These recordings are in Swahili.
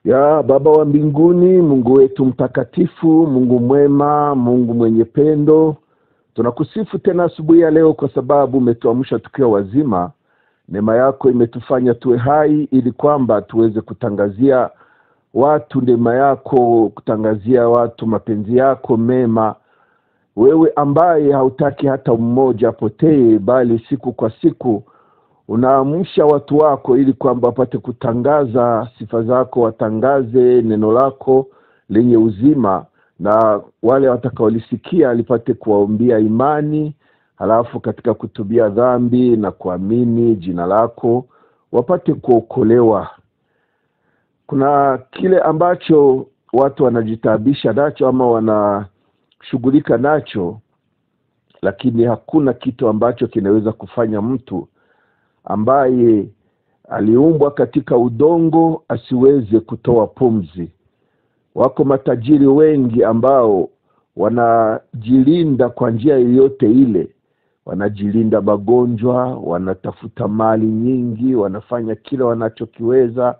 Ya Baba wa mbinguni, Mungu wetu mtakatifu, Mungu mwema, Mungu mwenye pendo, tunakusifu tena asubuhi ya leo kwa sababu umetuamsha tukiwa wazima. Neema yako imetufanya tuwe hai ili kwamba tuweze kutangazia watu neema yako, kutangazia watu mapenzi yako mema. Wewe ambaye hautaki hata mmoja apotee, bali siku kwa siku unaamsha watu wako ili kwamba wapate kutangaza sifa zako, watangaze neno lako lenye uzima, na wale watakaolisikia lipate kuwaombea imani, halafu katika kutubia dhambi na kuamini jina lako wapate kuokolewa. Kuna kile ambacho watu wanajitabisha nacho ama wanashughulika nacho, lakini hakuna kitu ambacho kinaweza kufanya mtu ambaye aliumbwa katika udongo asiweze kutoa pumzi. Wako matajiri wengi ambao wanajilinda kwa njia yoyote ile. Wanajilinda magonjwa, wanatafuta mali nyingi, wanafanya kile wanachokiweza.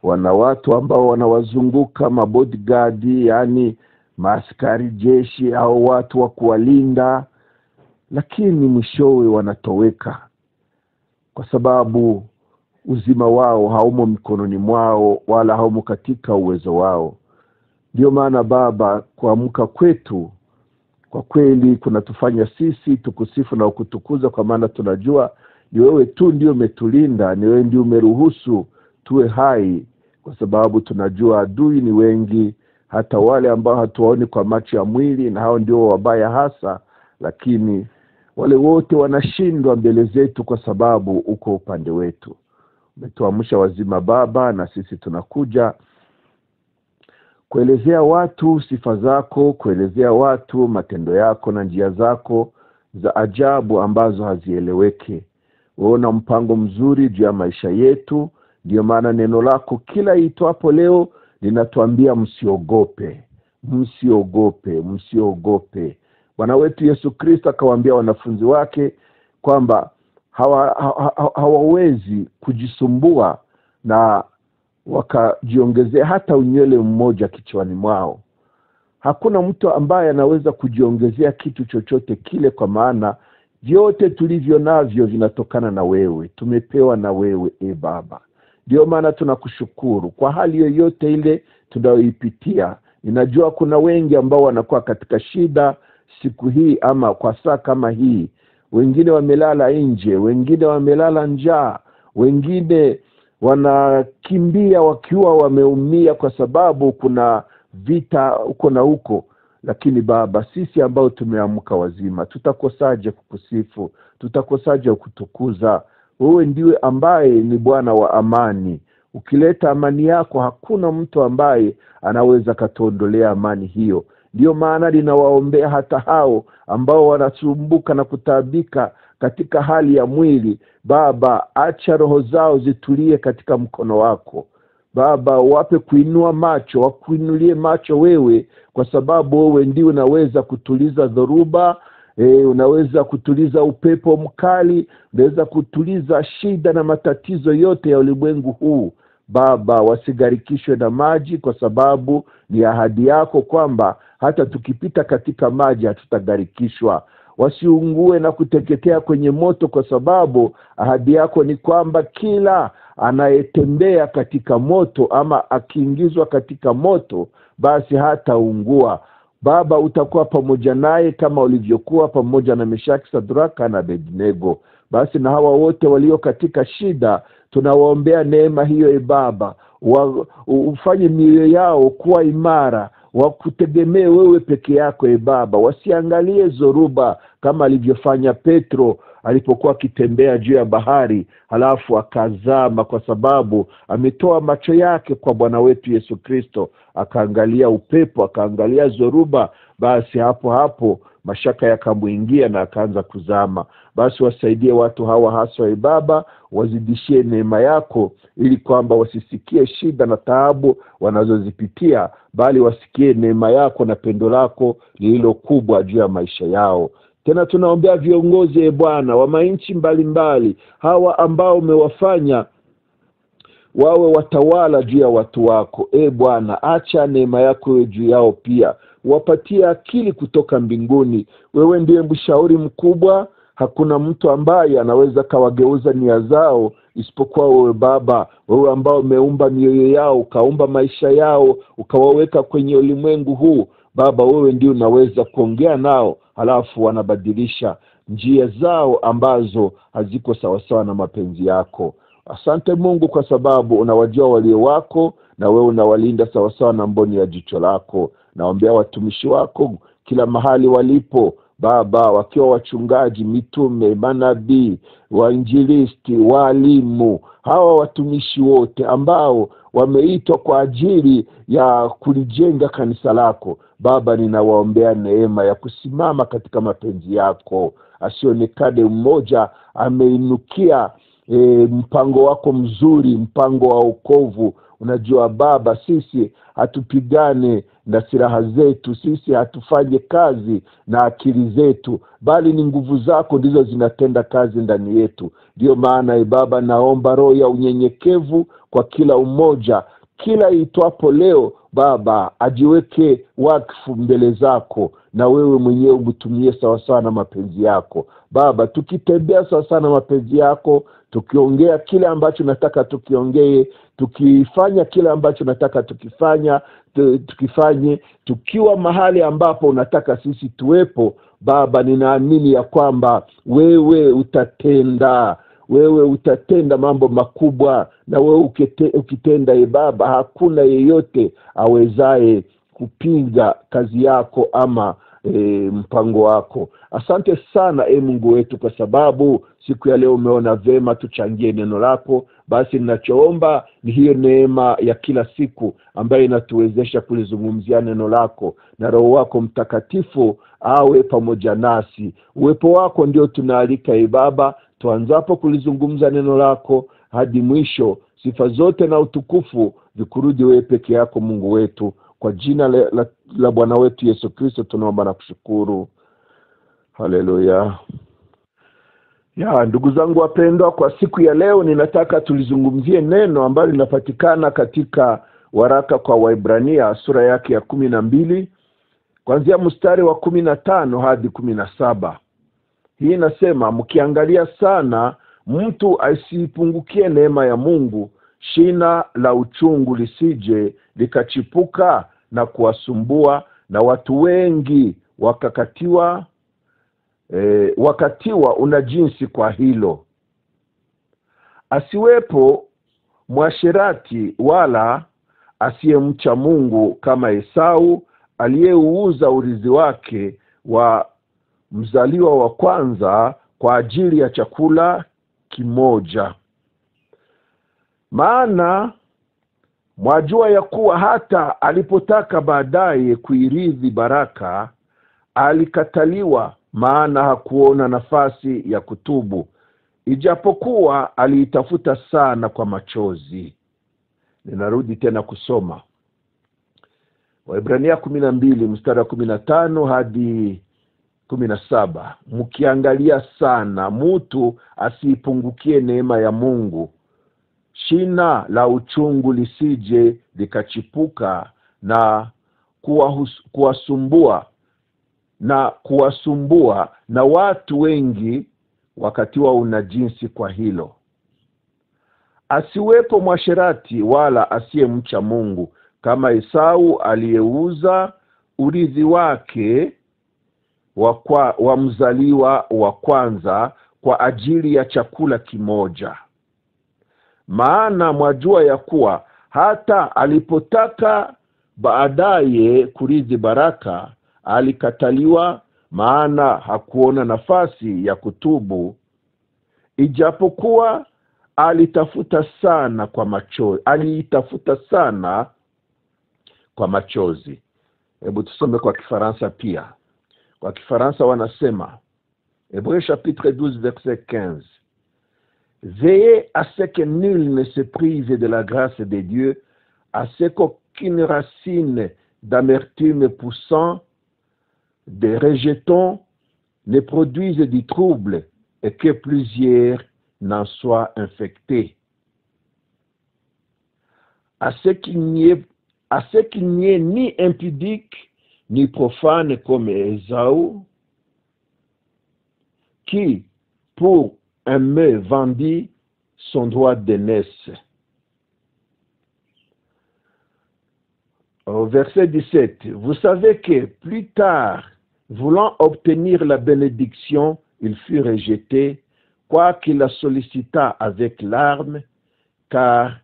Wana watu ambao wanawazunguka, mabodyguard, yani maaskari jeshi au watu wa kuwalinda, lakini mwishowe wanatoweka kwa sababu uzima wao haumo mikononi mwao wala haumo katika uwezo wao. Ndio maana Baba, kuamka kwetu kwa kweli kunatufanya sisi tukusifu na kutukuza, kwa maana tunajua ni wewe tu ndio umetulinda, ni wewe ndio umeruhusu tuwe hai, kwa sababu tunajua adui ni wengi, hata wale ambao hatuwaoni kwa macho ya mwili, na hao ndio wabaya hasa, lakini wale wote wanashindwa mbele zetu kwa sababu uko upande wetu. Umetuamsha wazima Baba, na sisi tunakuja kuelezea watu sifa zako, kuelezea watu matendo yako na njia zako za ajabu ambazo hazieleweki. Wewe una mpango mzuri juu ya maisha yetu, ndio maana neno lako kila itwapo leo linatuambia msiogope, msiogope, msiogope. Bwana wetu Yesu Kristo akawaambia wanafunzi wake kwamba hawawezi kujisumbua na wakajiongezea hata unywele mmoja kichwani mwao. Hakuna mtu ambaye anaweza kujiongezea kitu chochote kile, kwa maana vyote tulivyo navyo vinatokana na wewe, tumepewa na wewe Baba. Ndio maana tunakushukuru kwa hali yoyote ile tunayoipitia. Ninajua kuna wengi ambao wanakuwa katika shida siku hii ama kwa saa kama hii. Wengine wamelala nje, wengine wamelala njaa, wengine wanakimbia wakiwa wameumia kwa sababu kuna vita huko na huko. Lakini Baba, sisi ambao tumeamka wazima, tutakosaje kukusifu, tutakosaje kukutukuza? Wewe ndiwe ambaye ni Bwana wa amani. Ukileta amani yako, hakuna mtu ambaye anaweza katuondolea amani hiyo. Ndio maana ninawaombea hata hao ambao wanasumbuka na kutabika katika hali ya mwili. Baba, acha roho zao zitulie katika mkono wako. Baba, wape kuinua macho, wakuinulie macho wewe, kwa sababu wewe ndiwe unaweza kutuliza dhoruba, unaweza kutuliza upepo mkali, unaweza kutuliza shida na matatizo yote ya ulimwengu huu. Baba, wasigarikishwe na maji, kwa sababu ni ahadi yako kwamba hata tukipita katika maji hatutagarikishwa. Wasiungue na kuteketea kwenye moto, kwa sababu ahadi yako ni kwamba kila anayetembea katika moto ama akiingizwa katika moto basi hataungua. Baba, utakuwa pamoja naye kama ulivyokuwa pamoja na Meshaki, Shadraka na Abednego. Basi na hawa wote walio katika shida tunawaombea neema hiyo Baba, ufanye mioyo yao kuwa imara, wakutegemee wewe peke yako Baba. Wasiangalie zoruba kama alivyofanya Petro alipokuwa akitembea juu ya bahari halafu akazama, kwa sababu ametoa macho yake kwa Bwana wetu Yesu Kristo, akaangalia upepo, akaangalia zoruba. Basi hapo mashaka yakamuingia na akaanza kuzama. Basi wasaidie watu hawa haswa Baba, wazidishie neema yako ili kwamba wasisikie shida na taabu wanazozipitia, bali wasikie neema yako na pendo lako lililo kubwa juu ya maisha yao. Tena tunaombea viongozi Bwana wa manchi mbalimbali, hawa ambao umewafanya wawe watawala juu ya watu wako. Bwana, acha neema yako iwe juu yao pia. Wapatie akili kutoka mbinguni. Wewe ndiye mshauri mkubwa. Hakuna mtu ambaye anaweza kawageuza nia zao isipokuwa wewe Baba. Wewe ambao umeumba mioyo yao, ukaumba maisha yao, ukawaweka kwenye ulimwengu huu. Baba, wewe ndio unaweza kuongea nao, halafu wanabadilisha njia zao ambazo haziko sawasawa na mapenzi yako. Asante Mungu kwa sababu unawajua walio wako, na wewe unawalinda sawasawa na mboni ya jicho lako. Naombea watumishi wako kila mahali walipo Baba, wakiwa wachungaji, mitume, manabii, wainjilisti, walimu, hawa watumishi wote ambao wameitwa kwa ajili ya kulijenga kanisa lako. Baba, ninawaombea neema ya kusimama katika mapenzi yako. Asionekane mmoja ameinukia mpango wako mzuri, mpango wa wokovu. Unajua Baba, sisi hatupigane na silaha zetu, sisi hatufanye kazi na akili zetu, bali ni nguvu zako ndizo zinatenda kazi ndani yetu. Ndio maana Baba, naomba roho ya unyenyekevu kwa kila umoja, kila itwapo leo Baba, ajiweke wakfu mbele zako, na wewe mwenyewe umtumie sawasawa na mapenzi yako. Baba, tukitembea sawasawa na mapenzi yako, tukiongea kile ambacho nataka tukiongee, tukifanya kile ambacho nataka tukifanye, tukiwa mahali ambapo unataka sisi tuwepo, Baba, ninaamini ya kwamba wewe utatenda mambo makubwa. Na wewe ukitenda Baba, hakuna yeyote awezaye kupinga kazi yako ama mpango wako. Asante sana Mungu wetu, kwa sababu siku ya leo umeona vema tuchangie neno lako. Basi ninachoomba ni hiyo neema ya kila siku ambayo inatuwezesha kulizungumzia neno lako, na Roho wako Mtakatifu awe pamoja nasi. Uwepo wako ndio tunaalika Baba, tuanzapo kulizungumza neno lako hadi mwisho. Sifa zote na utukufu vikurudi wewe peke yako Mungu wetu. Kwa jina la Bwana wetu Yesu Kristo tunaomba na kushukuru. Haleluya. Ndugu zangu wapendwa, kwa siku ya leo ninataka tulizungumzie neno ambalo linapatikana katika waraka kwa Waebrania sura yake ya 12 kuanzia mstari wa 15 hadi 17. Hii inasema, mkiangalia sana mtu asipungukie neema ya Mungu, shina la uchungu lisije likachipuka na kuwasumbua, na watu wengi wakatiwa unajinsi kwa hilo. Asiwepo mwasherati wala asiyemcha Mungu kama Esau, aliyeuza urithi wake wa mzaliwa wa kwanza kwa ajili ya chakula kimoja. Maana mwajua ya kuwa hata alipotaka baadaye kuirithi baraka, alikataliwa, maana hakuona nafasi ya kutubu, ijapokuwa aliitafuta sana kwa machozi. Ninarudi tena kusoma Waebrania 12 mstari wa 15 hadi 17. Mkiangalia sana mtu asipungukie neema ya Mungu, shina la uchungu lisije likachipuka na kuwasumbua na watu wengi wakatiwa unajinsi kwa hilo. Asiwepo mwasherati wala asiyemcha Mungu kama Esau, aliyeuza urithi wake wa mzaliwa wa kwanza kwa ajili ya chakula kimoja. Maana mwajua ya kuwa hata alipotaka baadaye kurithi baraka, alikataliwa, maana hakuona nafasi ya kutubu, ijapokuwa aliitafuta sana kwa machozi. Hebu tusome kwa Kifaransa pia. Kwa Kifaransa wanasema, Hébreux chapitre 12 verset 15. Veillez à ce que nul ne se prive de la grâce de Dieu, à ce qu'aucune racine d'amertume poussant des rejetons ne produise du trouble, et que plusieurs n'en soient infectés. à ce qu'il n'y ait ni impudique ni profane comme Ésaü, qui, pour aimer, vendit son droit d'aînesse. Au verset 17, vous savez que plus tard, voulant obtenir la bénédiction, il fut rejeté, quoiqu'il la sollicita avec larmes, car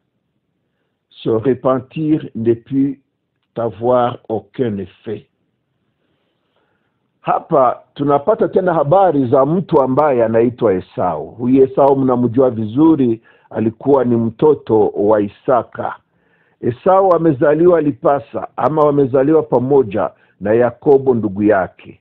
se repentir ne put avoir aucun effet. Hapa tunapata tena habari za mtu ambaye anaitwa Esau. Huyu Esau mnamjua vizuri, alikuwa ni mtoto wa Isaka. Esau amezaliwa Lipasa, ama wamezaliwa pamoja na Yakobo ndugu yake.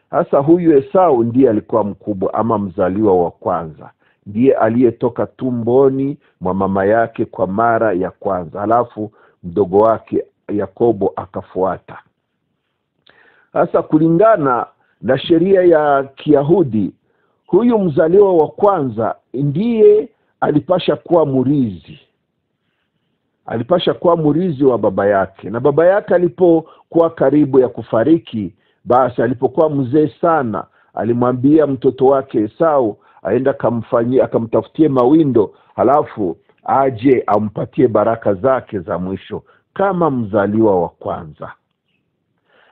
Sasa huyu Esau ndiye alikuwa mkubwa ama mzaliwa wa kwanza. Ndiye aliyetoka tumboni mwa mama yake kwa mara ya kwanza. Halafu mdogo wake Yakobo akafuata. Sasa kulingana na sheria ya Kiyahudi, huyu mzaliwa wa kwanza ndiye alipasha kuwa murithi. Alipasha kuwa murithi wa baba yake. Na baba yake alipokuwa karibu ya kufariki, basi alipokuwa mzee sana, alimwambia mtoto wake Esau aenda akamtafutie mawindo, halafu aje ampatie baraka zake za mwisho kama mzaliwa wa kwanza.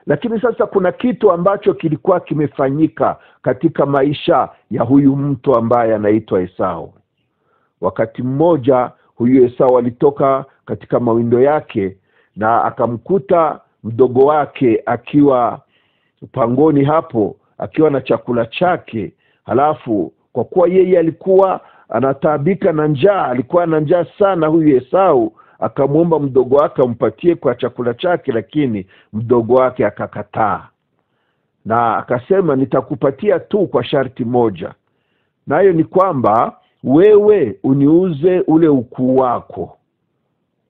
Lakini sasa kuna kitu ambacho kilikuwa kimefanyika katika maisha ya huyu mtu ambaye anaitwa Esau. Wakati mmoja huyu Esau alitoka katika mawindo yake na akamkuta mdogo wake akiwa pangoni hapo, akiwa na chakula chake. Halafu kwa kuwa yeye alikuwa anataabika na njaa, alikuwa na njaa sana huyu Esau, akamwomba mdogo wake ampatie kwa chakula chake, lakini mdogo wake akakataa. Na akasema, nitakupatia tu kwa sharti moja. Nayo ni kwamba wewe uniuze ule ukuu wako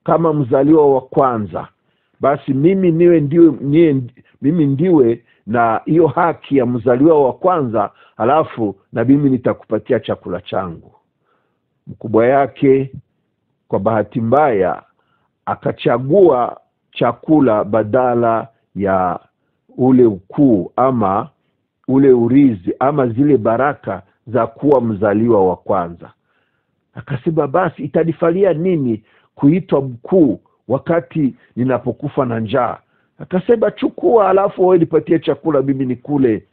kama mzaliwa wa kwanza. Basi mimi ndiwe na hiyo haki ya mzaliwa wa kwanza, halafu na mimi nitakupatia chakula changu. Mkubwa yake kwa bahati mbaya akachagua chakula badala ya ule ukuu ama ule urithi ama zile baraka za kuwa mzaliwa wa kwanza. Akasema, basi itanifalia nini kuitwa mkuu wakati ninapokufa na njaa? Akasema, chukua halafu wewe nipatie chakula mimi nikule.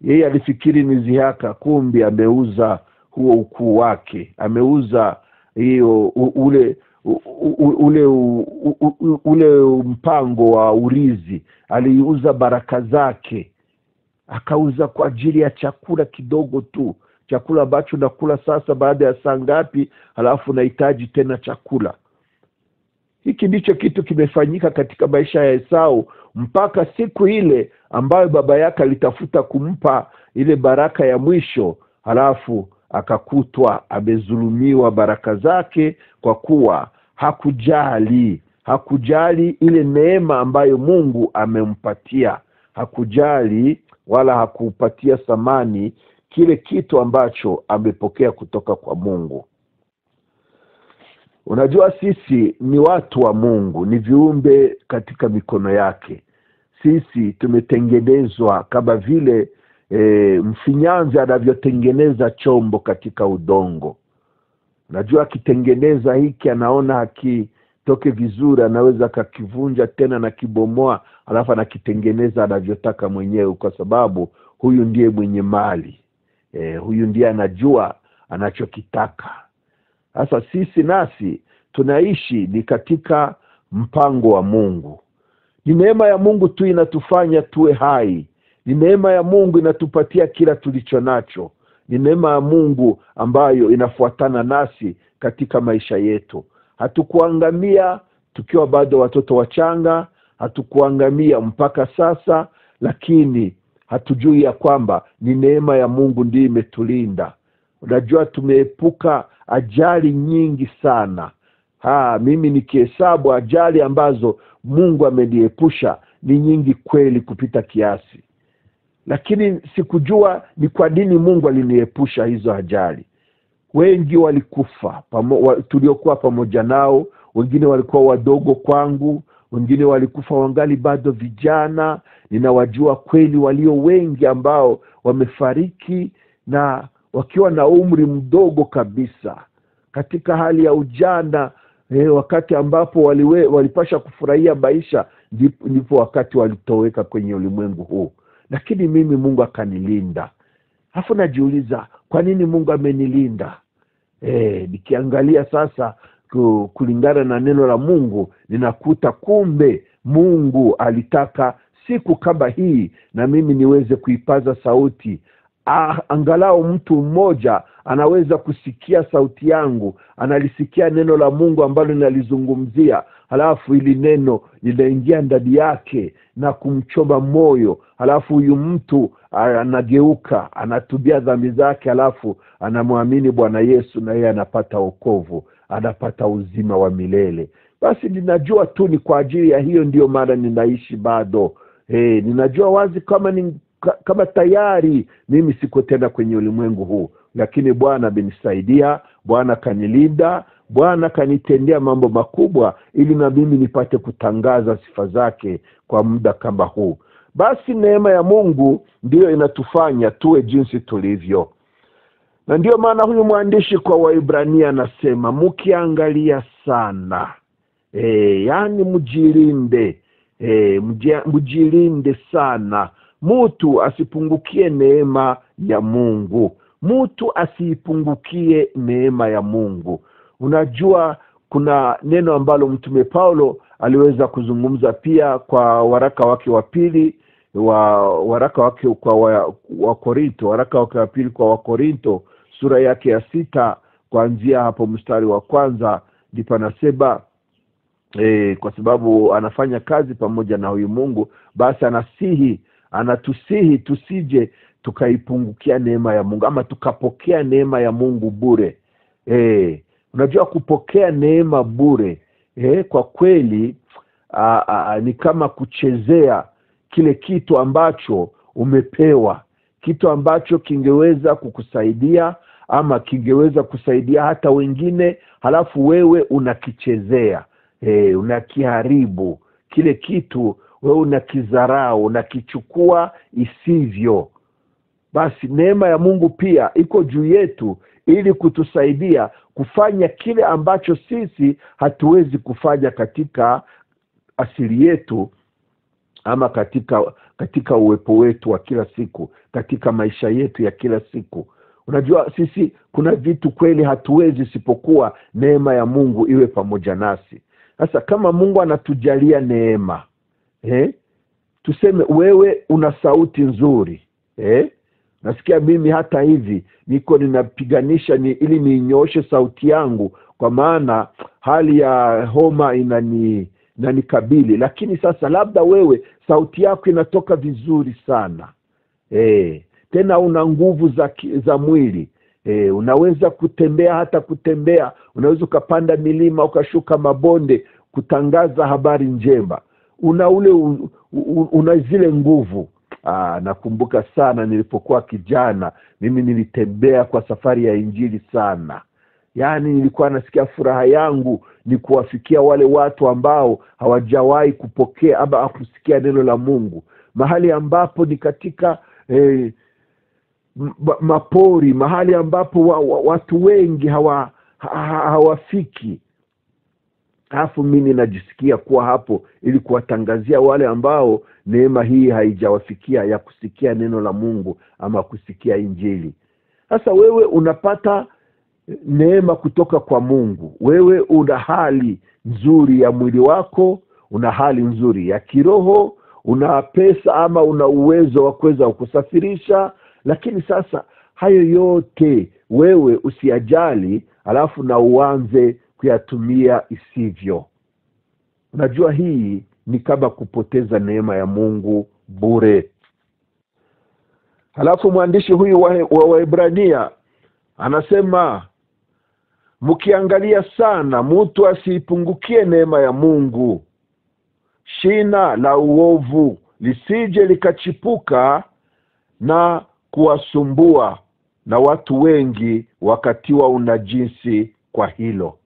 Yeye alifikiri ni zihaka, kumbe ameuza huo ukuu wake, ameuza hiyo ule mpango wa urithi, aliuza baraka zake, akauza kwa ajili ya chakula kidogo tu, chakula ambacho nakula sasa baada ya saa ngapi, halafu nahitaji tena chakula. Hiki ndicho kitu kimefanyika katika maisha ya Esau mpaka siku ile ambayo baba yake alitafuta kumpa ile baraka ya mwisho, halafu akakutwa amezulumiwa baraka zake kwa kuwa hakujali ile neema ambayo Mungu amempatia. Hakujali wala hakupatia thamani kile kitu ambacho amepokea kutoka kwa Mungu. Unajua, sisi ni watu wa Mungu, ni viumbe katika mikono yake. Sisi tumetengenezwa kama vile mfinyanzi anavyotengeneza chombo katika udongo. Unajua, akitengeneza hiki anaona hakitoke vizuri, anaweza kakivunja tena na kibomoa, alafu anakitengeneza anavyotaka mwenyewe, kwa sababu huyu ndiye mwenye mali. Huyu ndiye anajua anachokitaka. Sasa sisi nasi tunaishi ni katika mpango wa Mungu. Ni neema ya Mungu tu inatufanya tuwe hai. Ni neema ya Mungu inatupatia kila tulicho nacho. Ni neema ya Mungu ambayo inafuatana nasi katika maisha yetu. Hatukuangamia tukiwa bado watoto wachanga, hatukuangamia mpaka sasa, lakini hatujui ya kwamba ni neema ya Mungu ndiyo imetulinda. Unajua, tumeepuka ajali nyingi sana. Mimi nikihesabu ajali ambazo Mungu ameniepusha ni nyingi kweli kupita kiasi. Lakini sikujua ni kwa nini Mungu aliniepusha hizo ajali. Wengi walikufa, tuliokuwa pamoja nao wengine walikuwa wadogo kwangu, wengine walikufa wangali bado vijana. Ninawajua kweli walio wengi ambao wamefariki na wakiwa na umri mdogo kabisa, katika hali ya ujana, wakati ambapo walipasha kufurahia maisha, ndipo wakati walitoweka kwenye ulimwengu huu. Lakini mimi Mungu akanilinda. Alafu najiuliza, kwa nini Mungu amenilinda? Nikiangalia sasa kulingana na neno la Mungu, ninakuta kumbe Mungu alitaka siku kama hii na mimi niweze kuipaza sauti. Angalau mtu mmoja anaweza kusikia sauti yangu, analisikia neno la Mungu ambalo ninalizungumzia, halafu ili neno linaingia ndani yake na kumchoma moyo, halafu huyu mtu anageuka, anatubia dhambi zake, halafu anamwamini Bwana Yesu na yeye anapata wokovu, anapata uzima wa milele. Basi ninajua tu ni kwa ajili ya hiyo ndio maana ninaishi bado. Ninajua wazi kama tayari mimi siko tena kwenye ulimwengu huu, lakini Bwana amenisaidia, Bwana kanilinda, Bwana kanitendea mambo makubwa ili na mimi nipate kutangaza sifa zake kwa muda kama huu. Basi neema ya Mungu ndio inatufanya tuwe jinsi tulivyo. Na ndio maana huyu mwandishi kwa Waebrania anasema, mkiangalia sana, yani mjilinde, mjilinde sana, mtu asipungukie neema ya Mungu. Mtu asipungukie neema ya Mungu. Unajua kuna neno ambalo Mtume Paulo aliweza kuzungumza pia kwa waraka wake wa pili, waraka wake kwa Wakorinto, waraka wake wa pili kwa Wakorinto, sura yake ya 6 kuanzia hapo mstari wa 1, ndipo anasema kwa sababu anafanya kazi pamoja na huyu Mungu, basi anatusihi tusije tukaipungukia neema ya Mungu ama tukapokea neema ya Mungu bure. Unajua kupokea neema bure, kwa kweli ni kama kuchezea kile kitu ambacho umepewa, kitu ambacho kingeweza kukusaidia ama kingeweza kusaidia hata wengine, halafu wewe unakichezea, unakiharibu kile kitu, wewe unakizarau, unakichukua isivyo. Basi neema ya Mungu pia iko juu yetu ili kutusaidia kufanya kile ambacho sisi hatuwezi kufanya katika asili yetu ama katika uwepo wetu wa kila siku, katika maisha yetu ya kila siku. Unajua sisi kuna vitu kweli hatuwezi isipokuwa neema ya Mungu iwe pamoja nasi. Sasa kama Mungu anatujalia neema, tuseme wewe una sauti nzuri, nasikia mimi hata hivi niko ninapiganisha ili ninyoshe sauti yangu, kwa maana hali ya homa inanikabili. Lakini sasa labda wewe sauti yako inatoka vizuri sana, tena una nguvu za mwili, unaweza kutembea, unaweza ukapanda milima, ukashuka mabonde, kutangaza habari njema. Una zile nguvu. Nakumbuka sana nilipokuwa kijana, mimi nilitembea kwa safari ya injili sana. Yani nilikuwa nasikia furaha yangu ni kuwafikia wale watu ambao hawajawahi kupokea ama kusikia neno la Mungu, mahali ambapo ni katika mapori, mahali ambapo watu wengi hawafiki. Alafu mimi najisikia kuwa hapo ili kuwatangazia wale ambao neema hii haijawafikia ya kusikia neno la Mungu ama kusikia injili. Sasa wewe unapata neema kutoka kwa Mungu. Wewe una hali nzuri ya mwili wako, una hali nzuri ya kiroho, una pesa ama una uwezo wa kuweza kusafirisha. Lakini sasa hayo yote wewe usiyajali, alafu na uanze kuyatumia isivyo. Unajua hii ni kama kupoteza neema ya Mungu bure. Halafu mwandishi huyu wa Waebrania anasema, mkiangalia sana mtu asipungukie neema ya Mungu, shina la uovu lisije likachipuka na kuwasumbua, na watu wengi wakatiwa unajisi kwa hilo.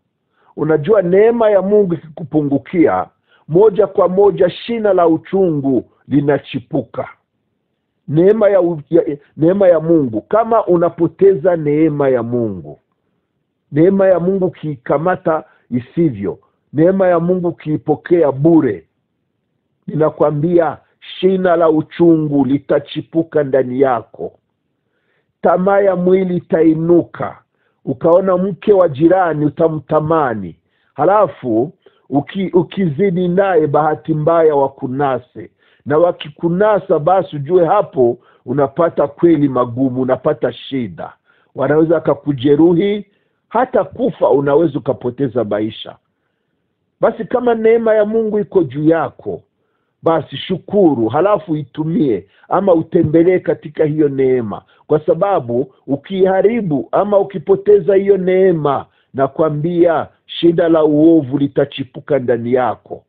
Unajua neema ya Mungu ikikupungukia, moja kwa moja shina la uchungu linachipuka. Neema ya Mungu, kama unapoteza neema ya Mungu kiikamata isivyo, neema ya Mungu kiipokea bure, ninakwambia shina la uchungu litachipuka ndani yako. Tamaa ya mwili itainuka, ukaona mke wa jirani utamtamani, halafu ukizidi naye bahati mbaya wakunase, na wakikunasa basi ujue hapo unapata kweli magumu, unapata shida. Wanaweza kukujeruhi, hata kufa, unaweza ukapoteza maisha. Basi kama neema ya Mungu iko juu yako, basi shukuru, halafu itumie ama utembelee katika hiyo neema, kwa sababu ukiharibu ama ukipoteza hiyo neema, nakwambia shida la uovu litachipuka ndani yako.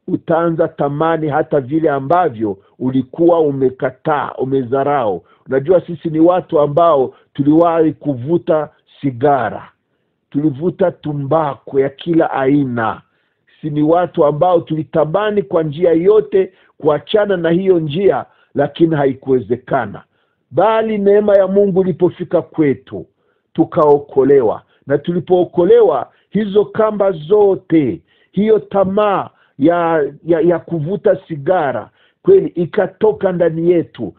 Utaanza tamani hata vile ambavyo ulikuwa umekataa, umezarau. Unajua sisi ni watu ambao tuliwahi kuvuta sigara, tulivuta tumbaku ya kila aina. Sisi ni watu ambao tulitamani kwa njia yote kuachana na hiyo njia, lakini haikuwezekana. Bali neema ya Mungu ilipofika kwetu, tukaokolewa. Na tulipookolewa, hizo kamba zote, hiyo tamaa ya kuvuta sigara kweli ikatoka ndani yetu.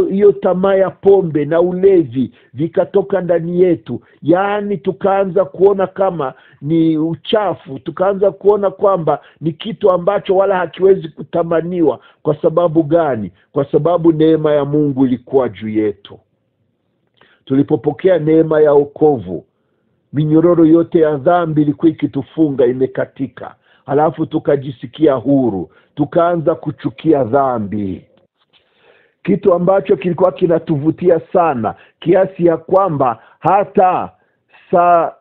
Hiyo tamaa ya pombe na ulevi vikatoka ndani yetu. Yaani tukaanza kuona kama ni uchafu, tukaanza kuona kwamba ni kitu ambacho wala hakiwezi kutamaniwa. Kwa sababu gani? Kwa sababu neema ya Mungu ilikuwa juu yetu. Tulipopokea neema ya wokovu, minyororo yote ya dhambi ilikuwa ikitufunga imekatika. Halafu tukajisikia huru, tukaanza kuchukia dhambi, kitu ambacho kilikuwa kinatuvutia sana kiasi ya kwamba hata saa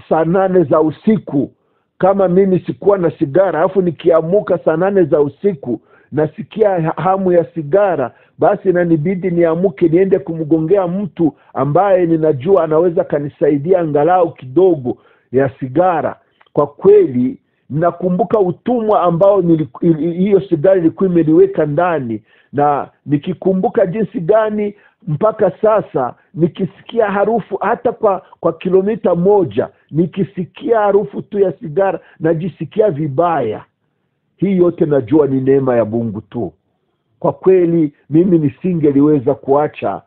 8 za usiku, kama mimi sikuwa na sigara, alafu nikiamuka saa 8 za usiku nasikia hamu ya sigara, basi inanibidi niamuke niende kumgongea mtu ambaye ninajua anaweza kanisaidia angalau kidogo ya sigara. Kwa kweli nakumbuka utumwa ambao hiyo sigara ilikuwa imeniweka ndani, na nikikumbuka jinsi gani mpaka sasa nikisikia harufu hata kwa kilomita 1, nikisikia harufu tu ya sigara najisikia vibaya. Hii yote najua ni neema ya Mungu tu. Kwa kweli mimi nisingeliweza kuacha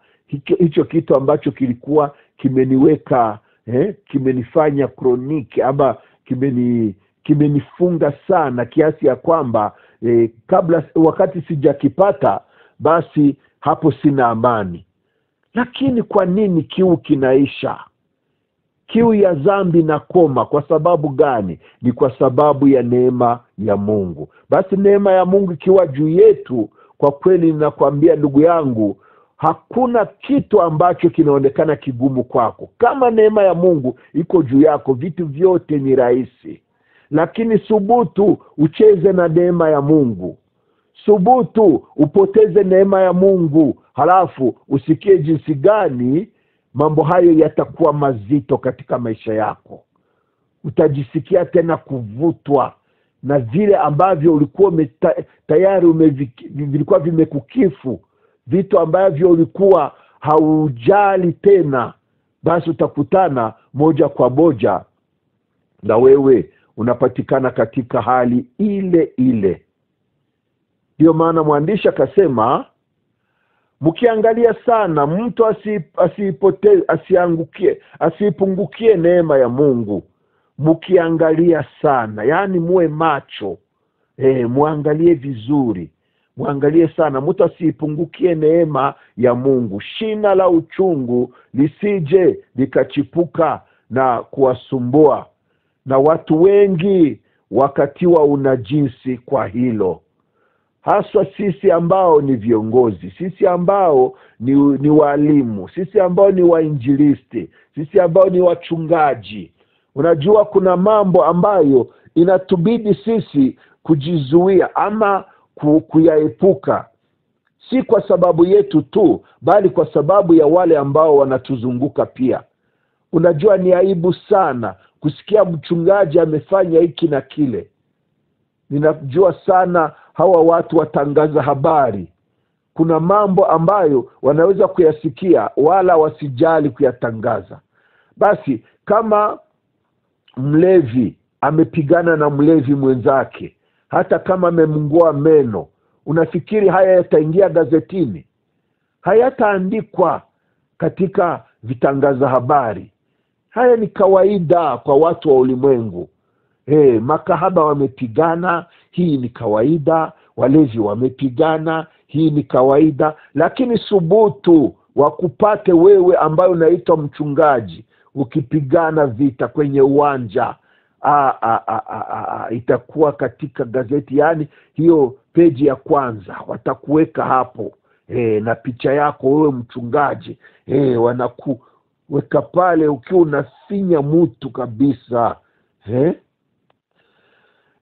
hicho kitu ambacho kilikuwa kimeniweka kimenifanya kroniki, ama kimenifunga sana kiasi ya kwamba kabla wakati sijakipata, basi hapo sina amani. Lakini kwa nini kiu kinaisha? Kiu ya dhambi na koma. Kwa sababu gani? Ni kwa sababu ya neema ya Mungu. Basi neema ya Mungu ikiwa juu yetu, kwa kweli ninakwambia ndugu yangu, hakuna kitu ambacho kinaonekana kigumu kwako. Kama neema ya Mungu iko juu yako, vitu vyote ni rahisi. Lakini subutu ucheze na neema ya Mungu. Subutu upoteze neema ya Mungu, halafu usikie jinsi gani mambo hayo yatakuwa mazito katika maisha yako. Utajisikia tena kuvutwa na vile ambavyo ulikuwa tayari vilikuwa vimekukifu, vitu ambavyo ulikuwa haujali tena. Basi utakutana moja kwa moja na wewe unapatikana katika hali ile ile. Ndio maana mwandishi akasema, mkiangalia sana mtu asipungukie neema ya Mungu. Mkiangalia sana, yani muwe macho, muangalie vizuri, muangalie sana, mtu asipungukie neema ya Mungu. Shina la uchungu lisije likachipuka na kuwasumbua, na watu wengi wakatiwa unajisi kwa hilo. Haswa sisi ambao ni viongozi, sisi ambao ni walimu, sisi ambao ni wainjilisti, sisi ambao ni wachungaji. Unajua kuna mambo ambayo inatubidi sisi kujizuia ama kuyaepuka. Si kwa sababu yetu tu, bali kwa sababu ya wale ambao wanatuzunguka pia. Unajua ni aibu sana kusikia mchungaji amefanya hiki na kile. Ninajua sana hawa watu watangaza habari, kuna mambo ambayo wanaweza kuyasikia wala wasijali kuyatangaza. Basi kama mlevi amepigana na mlevi mwenzake, hata kama amemng'oa meno, unafikiri haya yataingia gazetini? Hayataandikwa katika vitangaza habari. Haya ni kawaida kwa watu wa ulimwengu. Makahaba wamepigana, hii ni kawaida. Walevi wamepigana, hii ni kawaida. Lakini subutu wakupate wewe ambayo unaitwa mchungaji ukipigana vita kwenye uwanja, itakuwa katika gazeti, yani hiyo peji ya kwanza watakuweka hapo, na picha yako wewe mchungaji, wanakuweka pale ukiwa unafinya mtu kabisa.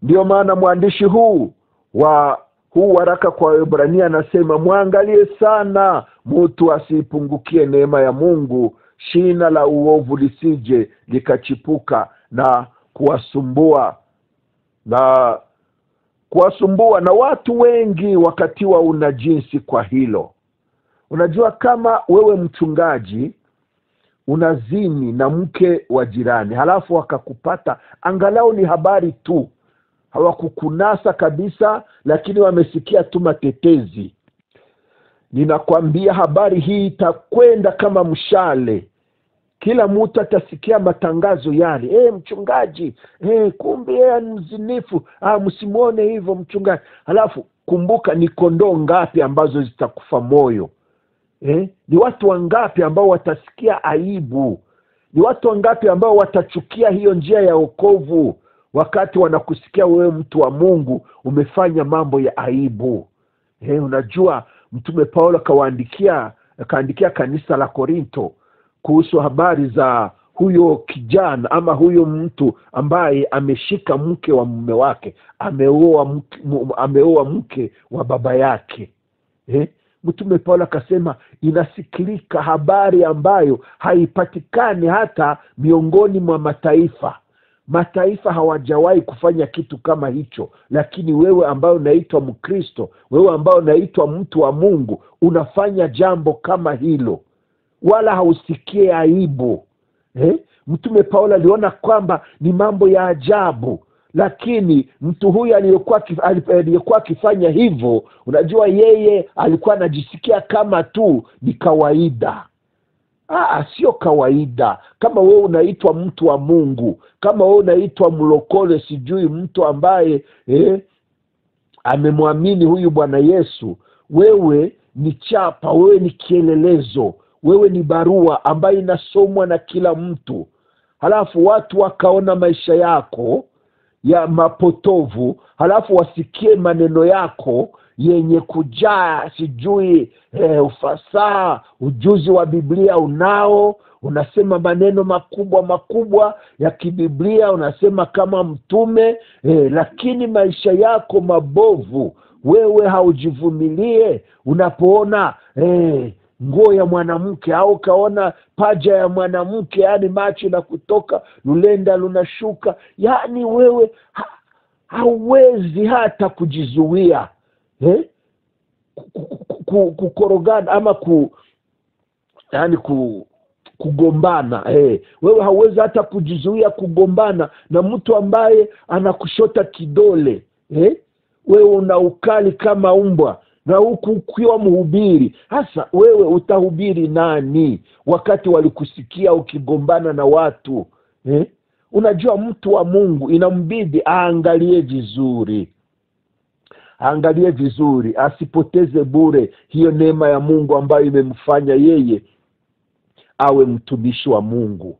Ndio maana mwandishi huu waraka kwa Waebrania anasema, muangalie sana mtu asipungukie neema ya Mungu, shina la uovu lisije likachipuka na kuwasumbua na watu wengi wakatiwa unajisi kwa hilo. Unajua, kama wewe mchungaji unazini na mke wa jirani, halafu wakakupata, angalau ni habari tu, hawakukunasa kabisa, lakini wamesikia tu matetezi, ninakwambia habari hii itakwenda kama mshale. Kila mtu atasikia matangazo yale, mchungaji, kumbe yeye ni mzinifu, msimuone hivyo mchungaji. Halafu kumbuka, ni kondoo ngapi ambazo zitakufa moyo? Ni watu wangapi ambao watasikia aibu? Ni watu wangapi ambao watachukia hiyo njia ya wokovu wakati wanakusikia wewe mtu wa Mungu umefanya mambo ya aibu? Unajua, Mtume Paulo akaandikia kanisa la Korinto kuhusu habari za huyo kijana ama huyo mtu ambaye ameshika mke wa mume wake, ameoa mke wa baba yake. Mtume Paulo akasema, inasikilika habari ambayo haipatikani hata miongoni mwa mataifa hawajawahi kufanya kitu kama hicho. Lakini wewe ambao unaitwa Mkristo, wewe ambao unaitwa mtu wa Mungu, unafanya jambo kama hilo, wala hausikie aibu. Mtume Paulo aliona kwamba ni mambo ya ajabu, lakini mtu huyu aliyekuwa akifanya hivyo, unajua, yeye alikuwa anajisikia kama tu ni kawaida. Sio kawaida. Kama wewe unaitwa mtu wa Mungu, kama wewe unaitwa mlokole, sijui mtu ambaye amemwamini huyu Bwana Yesu, wewe ni chapa, wewe ni kielelezo, wewe ni barua ambayo inasomwa na kila mtu. Halafu watu wakaona maisha yako ya mapotovu, halafu wasikie maneno yako yenye kujaa sijui ufasaha, ujuzi wa Biblia unao, unasema maneno makubwa ya kibiblia, unasema kama mtume, lakini maisha yako mabovu, wewe haujivumilie. Unapoona nguo ya mwanamke au kaona paja ya mwanamke, yani macho na kutoka, lulenda lunashuka, yani wewe hauwezi hata kujizuia kukorogana ama kugombana. Wewe hauwezi hata kujizuia kugombana na mtu ambaye anakushota kidole. Wewe una ukali kama umbwa, na huku ukiwa mhubiri. Hasa wewe utahubiri nani wakati walikusikia ukigombana na watu? Unajua, mtu wa Mungu inambidi aangalie vizuri, asipoteze bure hiyo neema ya Mungu ambayo imemfanya yeye awe mtumishi wa Mungu.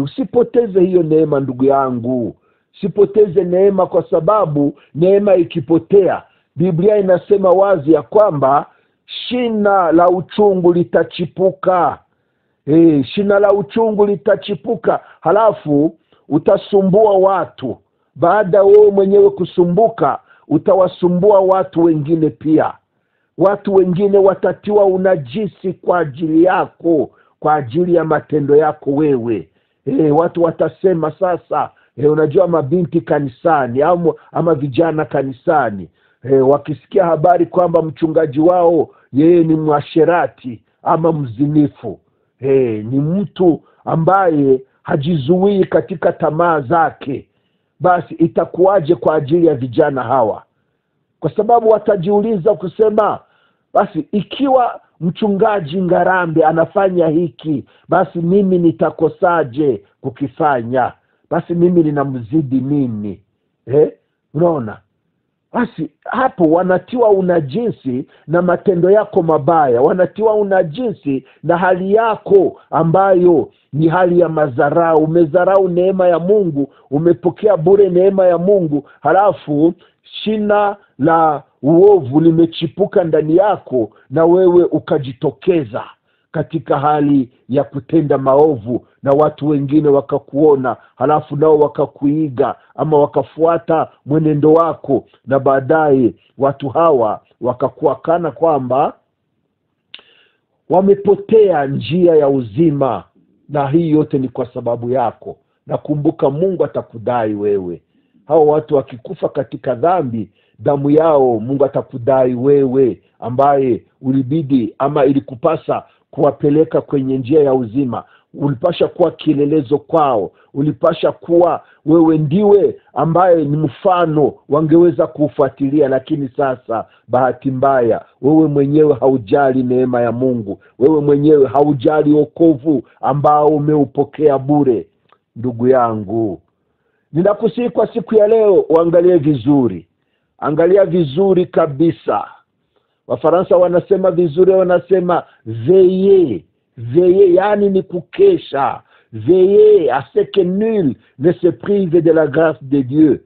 Usipoteze hiyo neema, ndugu yangu. Usipoteze neema, kwa sababu neema ikipotea, Biblia inasema wazi ya kwamba shina la uchungu litachipuka. Shina la uchungu litachipuka, halafu utasumbua watu. Baada wewe mwenyewe kusumbuka, utawasumbua watu wengine pia. Watu wengine watatiwa unajisi kwa ajili yako, kwa ajili ya matendo yako wewe. Watu watasema sasa, unajua mabinti kanisani ama vijana kanisani, wakisikia habari kwamba mchungaji wao yeye ni mwasherati ama mzinifu, ni mtu ambaye hajizuii katika tamaa zake, basi itakuwaje kwa ajili ya vijana hawa? Kwa sababu watajiuliza kusema, basi ikiwa mchungaji Ngarambe anafanya hiki, basi mimi nitakosaje kukifanya? Basi mimi ninamzidi nini? Unaona? Basi hapo wanatiwa unajisi na matendo yako mabaya, wanatiwa unajisi na hali yako ambayo ni hali ya madharau. Umedharau neema ya Mungu, umepokea bure neema ya Mungu, halafu shina la uovu limechipuka ndani yako na wewe ukajitokeza katika hali ya kutenda maovu, na watu wengine wakakuona, halafu nao wakakuiga ama wakafuata mwenendo wako, na baadaye watu hawa wakakuakana kwamba wamepotea njia ya uzima, na hii yote ni kwa sababu yako. Na kumbuka, Mungu atakudai wewe. Hao watu wakikufa katika dhambi, damu yao Mungu atakudai wewe, ambaye ulibidi ama ilikupasa kuwapeleka kwenye njia ya uzima. Ulipasha kuwa kielelezo kwao, ulipasha kuwa wewe ndiwe ambaye ni mfano wangeweza kufuatilia. Lakini sasa bahati mbaya, wewe mwenyewe haujali neema ya Mungu, wewe mwenyewe haujali wokovu ambao umeupokea bure. Ndugu yangu, ninakusihi kwa siku ya leo uangalie vizuri, angalia vizuri kabisa. Wafaransa wanasema vizuri, wanasema veillez, veillez, yani ni kukesha. Veillez à ce que nul ne se prive de la grâce de Dieu,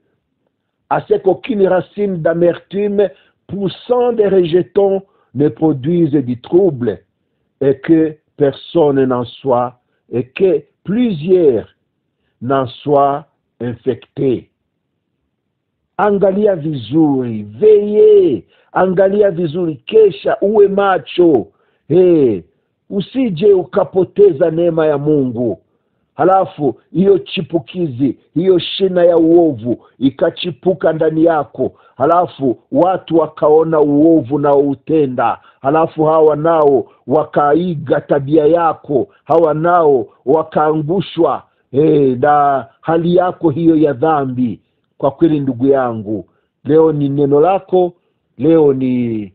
à ce qu'aucune racine d'amertume poussant des rejetons ne produise du trouble, et que personne n'en soit, et que plusieurs n'en soient infectés. Angalia vizuri, veye, angalia vizuri, kesha, uwe macho. Usije ukapoteza neema ya Mungu, halafu hiyo chipukizi, hiyo shina ya uovu ikachipuka ndani yako, halafu watu wakaona uovu na utenda, halafu hawa nao wakaiga tabia yako, hawa nao wakaangushwa na hali yako hiyo ya dhambi. Kwa kweli ndugu yangu, leo ni neno lako, leo ni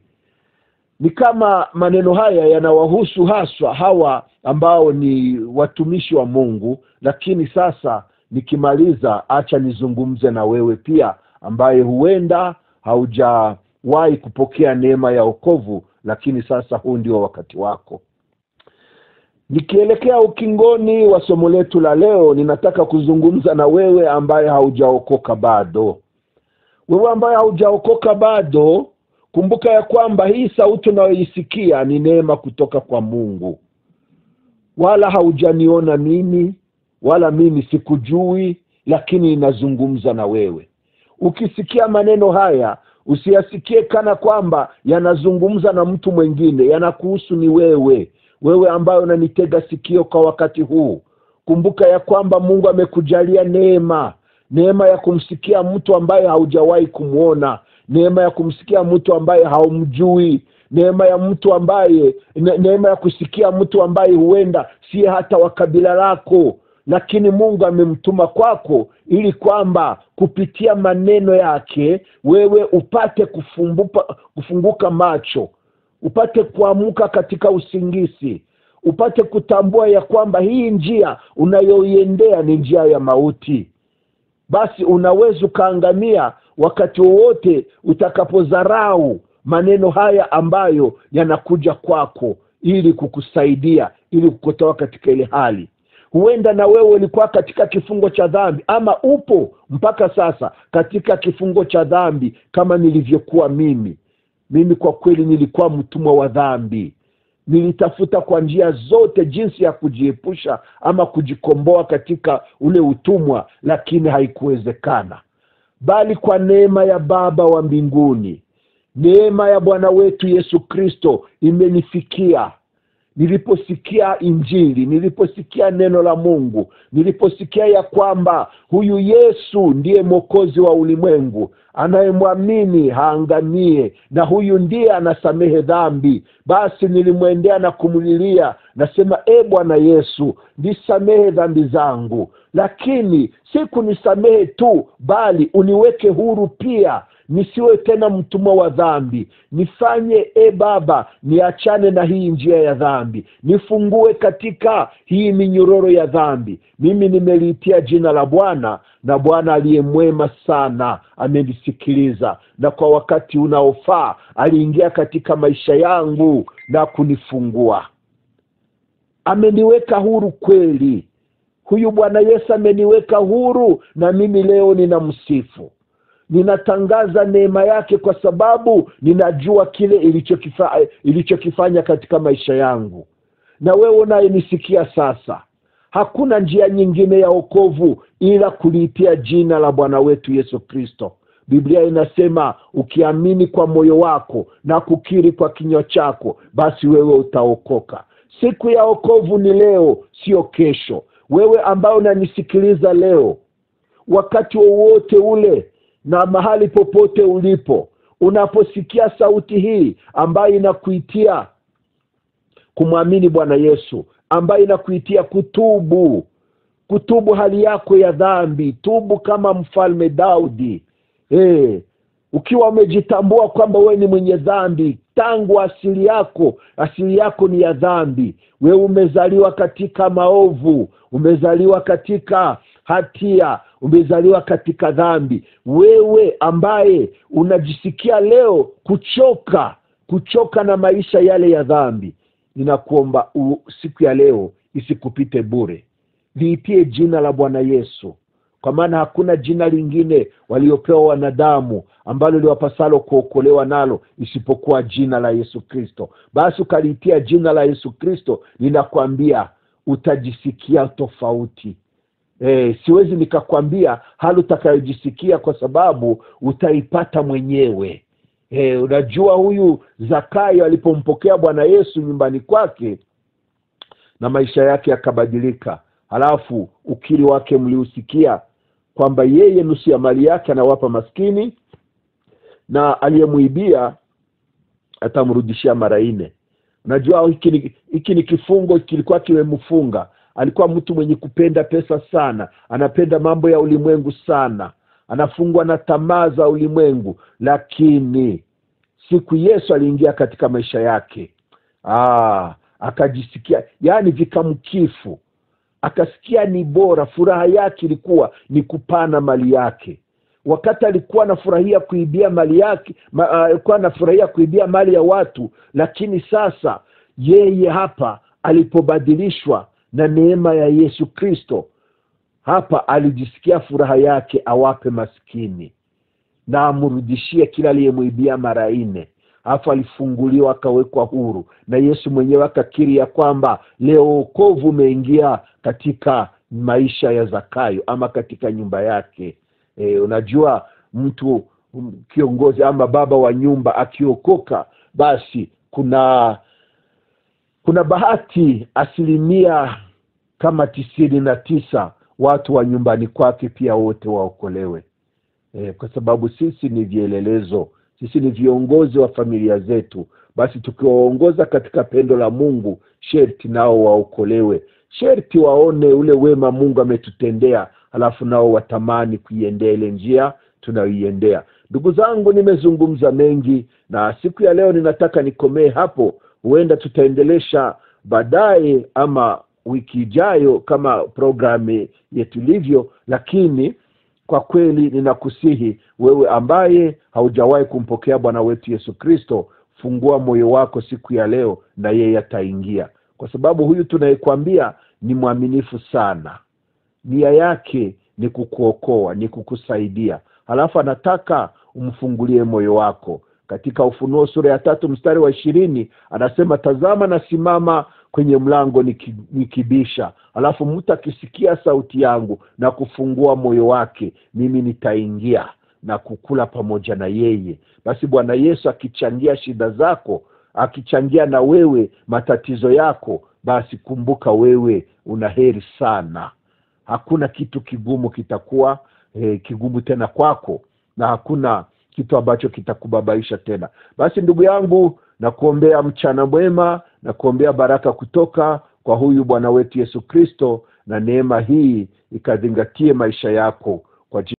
kama maneno haya yanawahusu haswa hawa ambao ni watumishi wa Mungu. Lakini sasa nikimaliza, acha nizungumze na wewe pia ambaye huenda haujawahi kupokea neema ya wokovu, lakini sasa huu ndio wakati wako. Nikielekea ukingoni wa somo letu la leo, ninataka kuzungumza na wewe ambaye haujaokoka bado. Wewe ambaye haujaokoka bado, kumbuka ya kwamba hii sauti unayoisikia ni neema kutoka kwa Mungu. Wala haujaniona mimi, wala mimi sikujui, lakini ninazungumza na wewe. Ukisikia maneno haya, usiyasikie kana kwamba yanazungumza na mtu mwingine, yanakuhusu ni wewe. Wewe ambaye unanitega sikio kwa wakati huu, kumbuka ya kwamba Mungu amekujalia neema ya kumsikia mtu ambaye haujawahi kumuona, neema ya kumsikia mtu ambaye haumjui, neema ya kusikia mtu ambaye huenda si hata wa kabila lako, lakini Mungu amemtuma kwako ili kwamba kupitia maneno yake wewe upate kufunguka macho, upate kuamka katika usingizi, upate kutambua ya kwamba hii njia unayoiendea ni njia ya mauti. Basi unaweza kaangamia wakati wote utakapodharau maneno haya ambayo yanakuja kwako ili kukusaidia, ili kukutoa katika ile hali. Huenda na wewe ulikuwa katika kifungo cha dhambi, ama upo mpaka sasa katika kifungo cha dhambi kama nilivyokuwa mimi. Mimi kwa kweli nilikuwa mtumwa wa dhambi. Nilitafuta kwa njia zote jinsi ya kujiepusha ama kujikomboa katika ule utumwa, lakini haikuwezekana. Bali kwa neema ya Baba wa mbinguni, neema ya Bwana wetu Yesu Kristo imenifikia. niliposikia Injili, niliposikia neno la Mungu, niliposikia ya kwamba huyu Yesu ndiye Mwokozi wa ulimwengu, anayemwamini haangamie, na huyu ndiye anasamehe dhambi, basi nilimwendea na kumulilia, nasema Bwana Yesu, nisamehe dhambi zangu, lakini si kunisamehe tu, bali uniweke huru pia, nisiwe tena mtumwa wa dhambi. Nifanye Baba, niachane na hii njia ya dhambi, nifungue katika hii minyororo ya dhambi. Mimi nimeliitia jina la Bwana, na Bwana aliyemwema sana amenisikiliza, na kwa wakati unaofaa aliingia katika maisha yangu na kunifungua. Ameniweka huru kweli. Huyu Bwana Yesu ameniweka huru, na mimi leo ninamsifu. Ninatangaza neema yake kwa sababu ninajua kile ilichokifanya katika maisha yangu. Na wewe unayenisikia sasa, hakuna njia nyingine ya wokovu ila kuliitia jina la Bwana wetu Yesu Kristo. Biblia inasema ukiamini kwa moyo wako na kukiri kwa kinywa chako, basi wewe utaokoka. Siku ya wokovu ni leo, sio kesho. Wewe ambao unanisikiliza leo, wakati wowote ule na mahali popote ulipo, unaposikia sauti hii ambayo inakuitia kumwamini Bwana Yesu, ambayo inakuitia kutubu hali yako ya dhambi, tubu kama mfalme Daudi. Ukiwa umejitambua kwamba wewe ni mwenye dhambi, tangu asili yako ni ya dhambi. Wewe umezaliwa katika maovu, umezaliwa katika hatia, umezaliwa katika dhambi. Wewe ambaye unajisikia leo kuchoka na maisha yale ya dhambi, ninakuomba siku ya leo isikupite bure. Liitie jina la Bwana Yesu, kwa maana hakuna jina lingine waliopewa wanadamu ambalo liwapasalo kuokolewa nalo isipokuwa jina la Yesu Kristo. Basi ukaliitia jina la Yesu Kristo, ninakwambia utajisikia tofauti. Siwezi nikakwambia hali utakayojisikia, kwa sababu utaipata mwenyewe. Unajua huyu Zakayo alipompokea Bwana Yesu nyumbani kwake, na maisha yake yakabadilika. Halafu ukiri wake mliusikia kwamba yeye nusu ya mali yake anawapa maskini, na aliyemuibia atamrudishia mara 4. Unajua hiki ni kifungo kilikuwa kimemfunga. Alikuwa mtu mwenye kupenda pesa sana, anapenda mambo ya ulimwengu sana, anafungwa na tamaa za ulimwengu. Lakini siku Yesu aliingia katika maisha yake, akajisikia, yani vikamkifu, akasikia ni bora. Furaha yake ilikuwa ni kupana mali yake. Wakati alikuwa anafurahia kuibia mali yake, alikuwa anafurahia kuibia mali ya watu, lakini sasa yeye hapa alipobadilishwa na neema ya Yesu Kristo, hapa alijisikia furaha yake awape maskini na amrudishie kila aliyemuibia mara 4. Hapo alifunguliwa, akawekwa huru, na Yesu mwenyewe akakiri ya kwamba leo wokovu umeingia katika maisha ya Zakayo, ama katika nyumba yake. Unajua mtu kiongozi ama baba wa nyumba akiokoka, basi kuna bahati 99% watu wa nyumbani kwake pia wote waokolewe. Kwa sababu sisi ni vielelezo, sisi ni viongozi wa familia zetu. Basi tukiwaongoza katika pendo la Mungu, sherti nao waokolewe, sherti waone ule wema Mungu ametutendea, halafu nao watamani kuiendea ile njia tunayoiendea. Ndugu zangu, nimezungumza mengi, na siku ya leo ninataka nikomee hapo. Huenda tutaendelesha baadaye ama wiki ijayo kama programu yetu ilivyo, lakini kwa kweli ninakusihi wewe ambaye haujawahi kumpokea Bwana wetu Yesu Kristo, fungua moyo wako siku ya leo, na yeye ataingia, kwa sababu huyu tunayekwambia ni mwaminifu sana. Nia yake ni kukuokoa, ni kukusaidia. Halafu anataka umfungulie moyo wako. Katika Ufunuo sura ya 3 mstari wa 20 anasema, tazama nasimama kwenye mlango nikibisha, halafu mtu akisikia sauti yangu na kufungua moyo wake, mimi nitaingia na kukula pamoja na yeye. Basi Bwana Yesu akichangia shida zako, akichangia na wewe matatizo yako, basi kumbuka wewe una heri sana. Hakuna kitu kigumu kitakuwa kigumu tena kwako, na hakuna kitu ambacho kitakubabaisha tena. Basi ndugu yangu, na kuombea mchana mwema, na kuombea baraka kutoka kwa huyu Bwana wetu Yesu Kristo, na neema hii ikazingatie maisha yako kwa